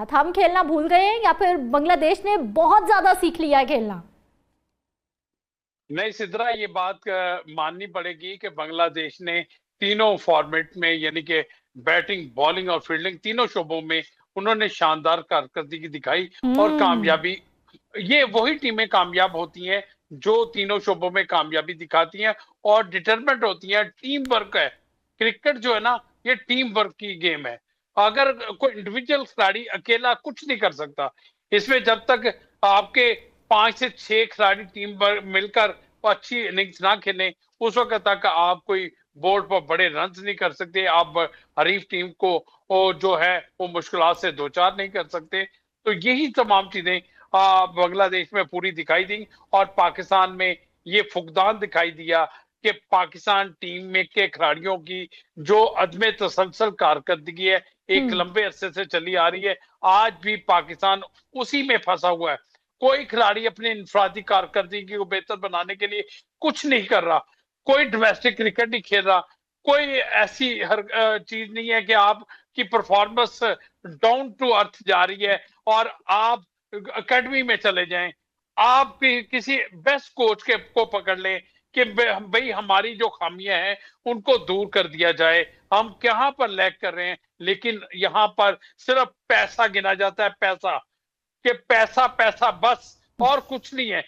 बात? हम खेलना भूल गए हैं या फिर बांग्लादेश ने बहुत ज्यादा सीख लिया है खेलना? नहीं सिद्रा, ये बात माननी पड़ेगी कि बांग्लादेश ने तीनों फॉर्मेट में, यानी कि बैटिंग, बॉलिंग और फील्डिंग, तीनों शोबों में उन्होंने शानदार कारकर्दगी दिखाई और हम्म। कामयाबी। ये वही टीमें कामयाब होती हैं जो तीनों शोबों में कामयाबी दिखाती हैं और डिटरमेंट होती हैं। टीम वर्क है क्रिकेट जो है ना, ये टीम वर्क की गेम है। अगर कोई इंडिविजुअल खिलाड़ी अकेला कुछ नहीं कर सकता इसमें, जब तक आपके 5 से 6 खिलाड़ी टीम मिलकर अच्छी इनिंग्स ना खेलें, उस वक्त तक आप कोई बोर्ड पर बड़े रन नहीं कर सकते। आप हरीफ टीम को वो जो है वो मुश्किलात से दो चार नहीं कर सकते। तो यही तमाम चीजें बांग्लादेश में पूरी दिखाई दी और पाकिस्तान में ये फुकदान दिखाई दिया कि पाकिस्तान टीम में के खिलाड़ियों की जो अदम तसलसल कारकर्दगी है, एक हम्म। लंबे अरसे से चली आ रही है, आज भी पाकिस्तान उसी में फंसा हुआ है। कोई खिलाड़ी अपनी इंफरादी कारकर्दगी को बेहतर बनाने के लिए कुछ नहीं कर रहा, कोई डोमेस्टिक क्रिकेट नहीं खेल रहा, कोई ऐसी हर चीज नहीं है कि आपकी परफॉर्मेंस डाउन टू अर्थ जा रही है और आप एकेडमी में चले जाएं, आप किसी बेस्ट कोच के को पकड़ लें कि भाई हमारी जो खामियां हैं उनको दूर कर दिया जाए, हम कहाँ पर लैग कर रहे हैं। लेकिन यहाँ पर सिर्फ पैसा गिना जाता है, पैसा कि पैसा पैसा बस, और कुछ नहीं है।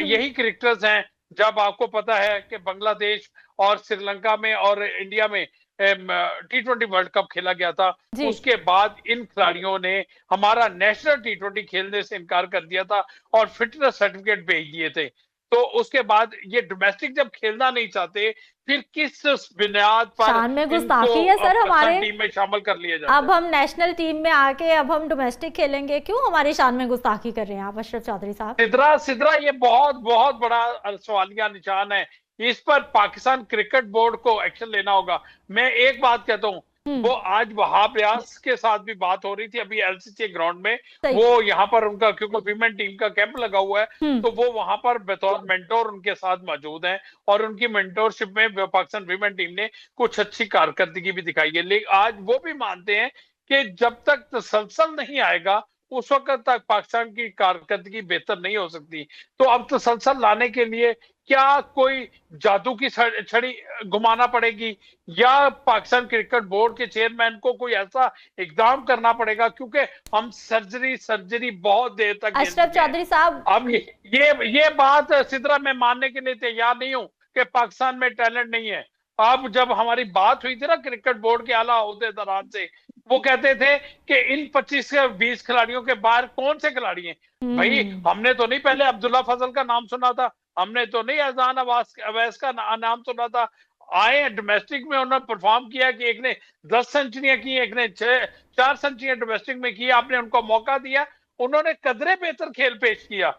यही क्रिकेटर्स हैं। जब आपको पता है कि बांग्लादेश और श्रीलंका में और इंडिया में T20 वर्ल्ड कप खेला गया था, जी। उसके बाद इन खिलाड़ियों ने हमारा नेशनल T20 खेलने से इनकार कर दिया था और फिटनेस सर्टिफिकेट भेज दिए थे। तो उसके बाद ये डोमेस्टिक जब खेलना नहीं चाहते, फिर किस बुनियाद पर शान में इनको गुस्ताखी है सर पाकिस्तान हमारे। टीम में शामिल कर लिया जाता अब है? हम नेशनल टीम में आके अब हम डोमेस्टिक खेलेंगे, क्यों हमारी शान में गुस्ताखी कर रहे हैं आप अशरफ चौधरी साहब? सिद्रा सिद्रा, ये बहुत बहुत बड़ा सवालिया निशान है। इस पर पाकिस्तान क्रिकेट बोर्ड को एक्शन लेना होगा। मैं एक बात कहता हूँ, हम्म। वो आज वहाब रियाज के साथ भी बात हो रही थी अभी LCC ग्राउंड में। सही। वो यहाँ पर उनका, क्योंकि वीमेन टीम का कैंप लगा हुआ है, हम्म। तो वो वहां पर बतौर मेंटोर उनके साथ मौजूद हैं और उनकी मेंटोरशिप में पाकिस्तान वीमेन टीम ने कुछ अच्छी कारकर्दगी भी दिखाई है। लेकिन आज वो भी मानते हैं कि जब तक तसलसल नहीं आएगा उस वक्त तक पाकिस्तान की कारकर्दगी बेहतर नहीं हो सकती। तो अब तसलसल लाने के लिए क्या कोई जादू की छड़ी घुमाना पड़ेगी, या पाकिस्तान क्रिकेट बोर्ड के चेयरमैन को कोई ऐसा इकदाम करना पड़ेगा? क्योंकि हम सर्जरी बहुत देर तक खेल अशरफ चुके हैं। चौधरी साहब, अब ये बात सिद्रा मैं मानने के लिए तैयार नहीं हूं कि पाकिस्तान में टैलेंट नहीं है। अब जब हमारी बात हुई थी ना क्रिकेट बोर्ड के आला ओहदेदारान से, वो कहते थे कि इन 25 से 20 खिलाड़ियों के बाहर कौन से खिलाड़ी हैं? भाई हमने तो नहीं पहले अब्दुल्ला फजल का नाम सुना था, हमने तो नहीं अजान अवैस का नाम सुना था। आए डोमेस्टिक में उन्होंने परफॉर्म किया कि एक ने 10 सेंचुरियां की, एक ने 4 सेंचुरियां डोमेस्टिक में की। आपने उनको मौका दिया, उन्होंने कदरे बेहतर खेल पेश किया।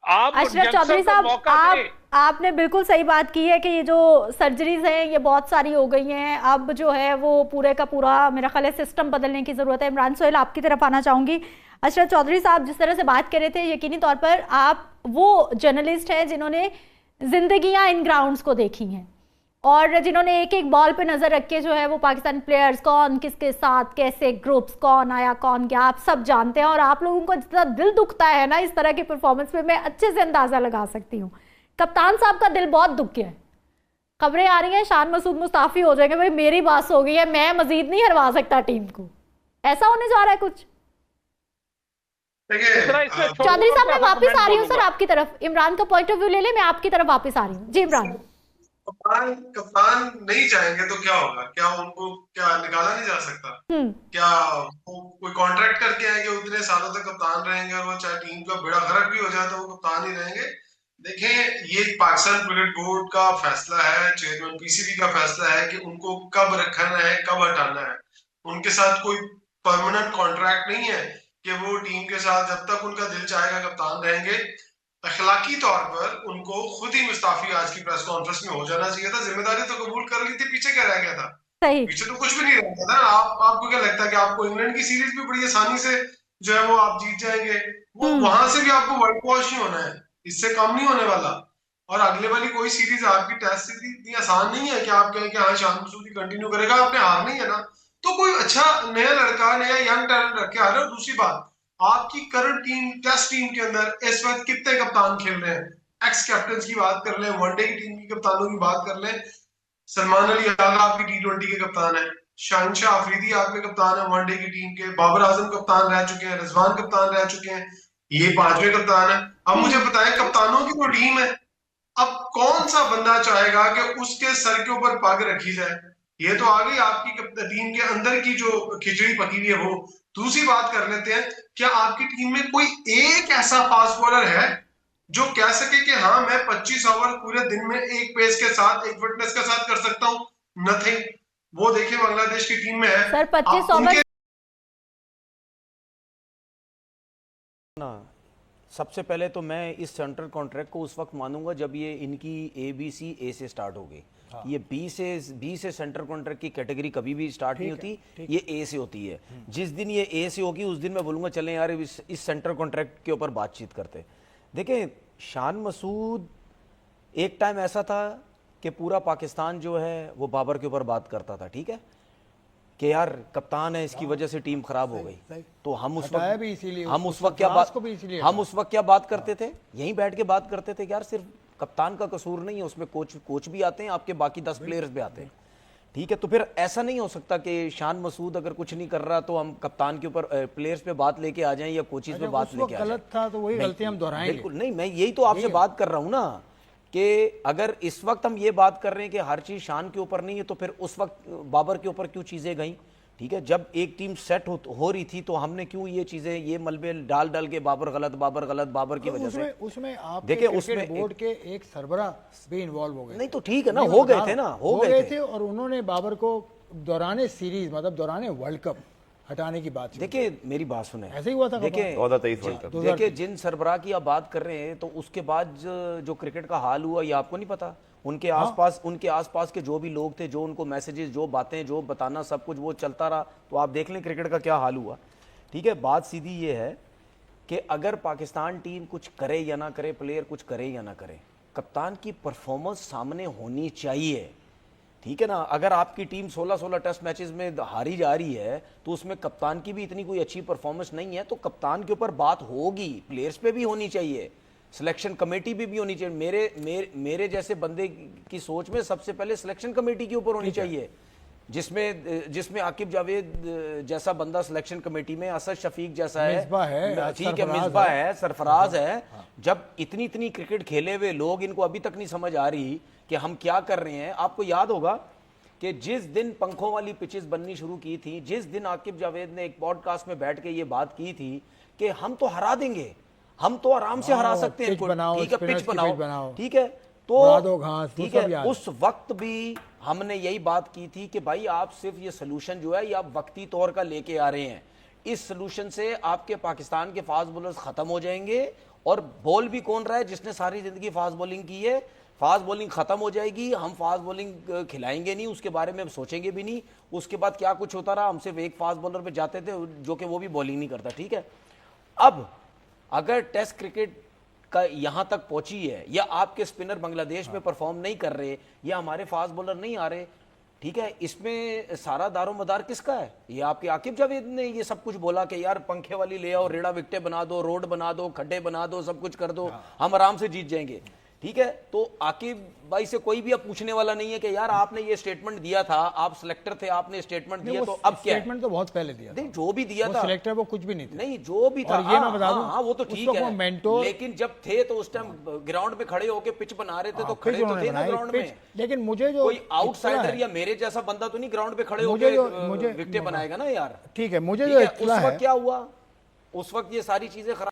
आप अशरफ चौधरी साहब, आपने बिल्कुल सही बात की है कि ये जो सर्जरीज हैं ये बहुत सारी हो गई हैं। अब जो है वो पूरे का पूरा मेरा ख्याल है सिस्टम बदलने की जरूरत है। इमरान सोहेल, आपकी तरफ आना चाहूंगी। अशरफ चौधरी साहब जिस तरह से बात कर रहे थे, यकीनी तौर पर आप वो जर्नलिस्ट हैं जिन्होंने जिंदगियां इन ग्राउंड्स को देखी हैं और जिन्होंने एक एक बॉल पे नजर रख के जो है वो पाकिस्तान प्लेयर्स कौन किसके साथ, कैसे ग्रुप्स, कौन आया कौन गया, आप सब जानते हैं। और आप लोगों को जितना दिल दुखता है ना इस तरह की परफॉर्मेंस पे, मैं अच्छे से अंदाजा लगा सकती हूँ। कप्तान साहब का दिल बहुत दुख गया है। खबरें आ रही हैं शान मसूद मुस्ताफी हो जाएंगे, भाई मेरी बात हो गई है, मैं मजीद नहीं हरवा सकता टीम को, ऐसा होने जा रहा है कुछ। चौधरी साहब मैं वापिस आ रही हूँ सर आपकी तरफ, इमरान का पॉइंट ऑफ व्यू ले ले, मैं आपकी तरफ वापिस आ रही हूँ। जी इमरान। कप्तान नहीं जाएंगे तो क्या होगा? क्या उनको क्या निकाला नहीं जा सकता? क्या वो कोई कॉन्ट्रैक्ट करके आएंगे, उतने सालों तक कप्तान रहेंगे और वो चाहे टीम का बेड़ा गर्क भी हो जाए तो वो कप्तान ही रहेंगे? देखें, ये पाकिस्तान क्रिकेट बोर्ड का फैसला है, चेयरमैन PCB का फैसला है कि उनको कब रखना है कब हटाना है। उनके साथ कोई परमानेंट कॉन्ट्रैक्ट नहीं है कि वो टीम के साथ जब तक उनका दिल चाहेगा कप्तान रहेंगे। अखलाकी तौर पर उनको खुद ही मुस्ताफी आज की प्रेस कॉन्फ्रेंस में हो जाना चाहिए था। जिम्मेदारी तो कबूल कर ली थी, पीछे क्या रह गया था? पीछे तो कुछ भी नहीं रह गया था। आपको क्या लगता है कि आपको इंग्लैंड की सीरीज भी बड़ी आसानी से जो है वो आप जीत जाएंगे? वो वहां से भी आपको व्हाइट वॉश ही होना है, इससे कम नहीं होने वाला। और अगले वाली कोई सीरीज आपकी टेस्ट सीरीज इतनी आसान नहीं है कि आप कहें कि हाँ शान मसूदी कंटिन्यू करेगा। आपने हारना ही है ना। तो कोई अच्छा नया लड़का, नया यंग टैलेंट रख के आ रहे हो। दूसरी बात, आपकी करंट टीम, टेस्ट टीम के अंदर इस वक्त कितने कप्तान खेल रहे हैं? एक्स कैप्टन की बात कर ले, वनडे की टीम की कप्तानों की बात कर ले, सलमान अली आगा आपकी T20 के कप्तान है, शाहिनशाह अफरीदी आपके कप्तान है वनडे की टीम के, बाबर आजम कप्तान रह चुके हैं, रिजवान कप्तान रह चुके हैं, ये 5वें कप्तान है। अब मुझे बताएं, कप्तानों की वो टीम है, अब कौन सा बंदा चाहेगा कि उसके सर के ऊपर पग रखी जाए? ये तो आ गई आपकी टीम के अंदर की जो खिचड़ी पकी हुई है वो। दूसरी बात कर लेते हैं, क्या आपकी टीम में कोई एक ऐसा फास्ट बॉलर है जो कह सके कि हाँ मैं 25 ओवर पूरे दिन में एक पेस के साथ, एक फिटनेस के साथ कर सकता हूँ? नथिंग। वो देखिए बांग्लादेश की टीम में है सर 25 ओवर ना। सबसे पहले तो मैं इस सेंट्रल कॉन्ट्रैक्ट को उस वक्त मानूंगा जब ये इनकी ABC A से स्टार्ट हो गई। ये बी से सेंट्रल कॉन्ट्रैक्ट की कैटेगरी कभी भी स्टार्ट नहीं होती, ये A से होती है। जिस दिन ये A से होगी उस दिन मैं बोलूंगा चलें यार इस सेंट्रल कॉन्ट्रैक्ट के ऊपर बातचीत करते। देखें, शान मसूद एक टाइम ऐसा था कि पूरा पाकिस्तान जो है वो बाबर के ऊपर बात करता था, ठीक है, कि यार कप्तान है इसकी वजह से टीम खराब हो गई। तो हम उस वक्त क्या बात करते थे? यहीं बैठ के बात करते थे कि यार सिर्फ कप्तान का कसूर नहीं है, उसमें कोच भी आते हैं, आपके बाकी 10 प्लेयर्स भी आते हैं, ठीक है। तो फिर ऐसा नहीं हो सकता कि शान मसूद अगर कुछ नहीं कर रहा तो हम कप्तान के ऊपर प्लेयर्स पे बात लेके आ जाएं या कोचेस पे बात लेके आ जाएं। गलत था तो वही गलती हम दोहराएंगे। बिल्कुल नहीं, मैं यही तो आपसे बात कर रहा हूं ना कि अगर इस वक्त हम ये बात कर रहे हैं कि हर चीज शान के ऊपर नहीं है तो फिर उस वक्त बाबर के ऊपर क्यों चीजें गई? ठीक है, जब एक टीम सेट हो रही थी तो हमने क्यों ये चीजें, ये मलबे डाल के बाबर गलत बाबर की वजह से उसमें आप देखिए उसमें बोर्ड के एक सरबरा भी इन्वॉल्व हो गए। नहीं तो ठीक है ना, हो गए थे ना, हो गए थे और उन्होंने बाबर को दौरान सीरीज मतलब दौरान वर्ल्ड कप हटाने की बात। देखिए मेरी बात सुने, ऐसे ही हुआ था। देखिए जिन सरबराह की आप बात कर रहे हैं तो उसके बाद जो क्रिकेट का हाल हुआ ये आपको नहीं पता? उनके आसपास के जो भी लोग थे, जो उनको मैसेजेस, जो बातें, जो बताना, सब कुछ वो चलता रहा। तो आप देख लें क्रिकेट का क्या हाल हुआ। ठीक है, बात सीधी ये है कि अगर पाकिस्तान टीम कुछ करे या ना करे, प्लेयर कुछ करे या ना करे, कप्तान की परफॉर्मेंस सामने होनी चाहिए, ठीक है ना। अगर आपकी टीम 16 टेस्ट मैचेस में हारी जा रही है तो उसमें कप्तान की भी इतनी कोई अच्छी परफॉर्मेंस नहीं है, तो कप्तान के ऊपर बात होगी, प्लेयर्स पे भी होनी चाहिए, सिलेक्शन कमेटी भी होनी चाहिए। मेरे जैसे बंदे की सोच में सबसे पहले सिलेक्शन कमेटी के ऊपर होनी चाहिए, जिसमें आकिब जावेद जैसा बंदा सिलेक्शन कमेटी में, असद शफीक जैसा है, ठीक है, मिसबा है, सरफराज है। जब इतनी क्रिकेट खेले हुए लोग, इनको अभी तक नहीं समझ आ रही कि हम क्या कर रहे हैं। आपको याद होगा कि जिस दिन पंखों वाली पिचेस बननी शुरू की थी, जिस दिन आकिब जावेद ने एक पॉडकास्ट में बैठ के ये बात की थी कि हम तो हरा देंगे, हम तो आराम से हरा सकते हैं, ठीक है, पिच बनाओ, ठीक है, तो ठीक है, उस वक्त भी हमने यही बात की थी कि भाई आप सिर्फ ये सोल्यूशन जो है ये आप वक्ती तौर का लेके आ रहे हैं, इस सोल्यूशन से आपके पाकिस्तान के फास्ट बॉलर्स खत्म हो जाएंगे। और बॉल भी कौन रहा है जिसने सारी जिंदगी फास्ट बॉलिंग की है? फास्ट बॉलिंग खत्म हो जाएगी, हम फास्ट बॉलिंग खिलाएंगे नहीं, उसके बारे में हम सोचेंगे भी नहीं। उसके बाद क्या कुछ होता रहा, हम सिर्फ एक फास्ट बॉलर पे जाते थे जो कि वो भी बॉलिंग नहीं करता, ठीक है। अब अगर टेस्ट क्रिकेट का यहां तक पहुंची है, या आपके स्पिनर बांग्लादेश में परफॉर्म नहीं कर रहे, या हमारे फास्ट बॉलर नहीं आ रहे, ठीक है, इसमें सारा दारोमदार किसका है? ये आपके आकिब जावेद ने ये सब कुछ बोला कि यार पंखे वाली ले आओ, रेड़ा विकेटें बना दो, रोड बना दो, खड्डे बना दो, सब कुछ कर दो, हम आराम से जीत जाएंगे, ठीक है। तो आकिब भाई से कोई भी अब पूछने वाला नहीं है कि यार आपने ये स्टेटमेंट दिया था, आप सिलेक्टर थे, आपने स्टेटमेंट दिया, तो अब क्या? स्टेटमेंट तो बहुत पहले दिया था। जो भी दिया था, सिलेक्टर वो कुछ भी नहीं था, नहीं जो भी था, ये मैं बता दूं, हाँ वो तो ठीक है, लेकिन जब थे तो उस टाइम ग्राउंड में खड़े होकर पिच बना रहे थे, तो खड़े तो थे ना ग्राउंड में। लेकिन मुझे जो कोई आउटसाइडर या मेरे जैसा बंदा तो नहीं ग्राउंड पे खड़े होकर विकेटें बनाएगा ना यार, ठीक है। मुझे उस वक्त क्या हुआ, उस वक्त ये सारी चीजें खराब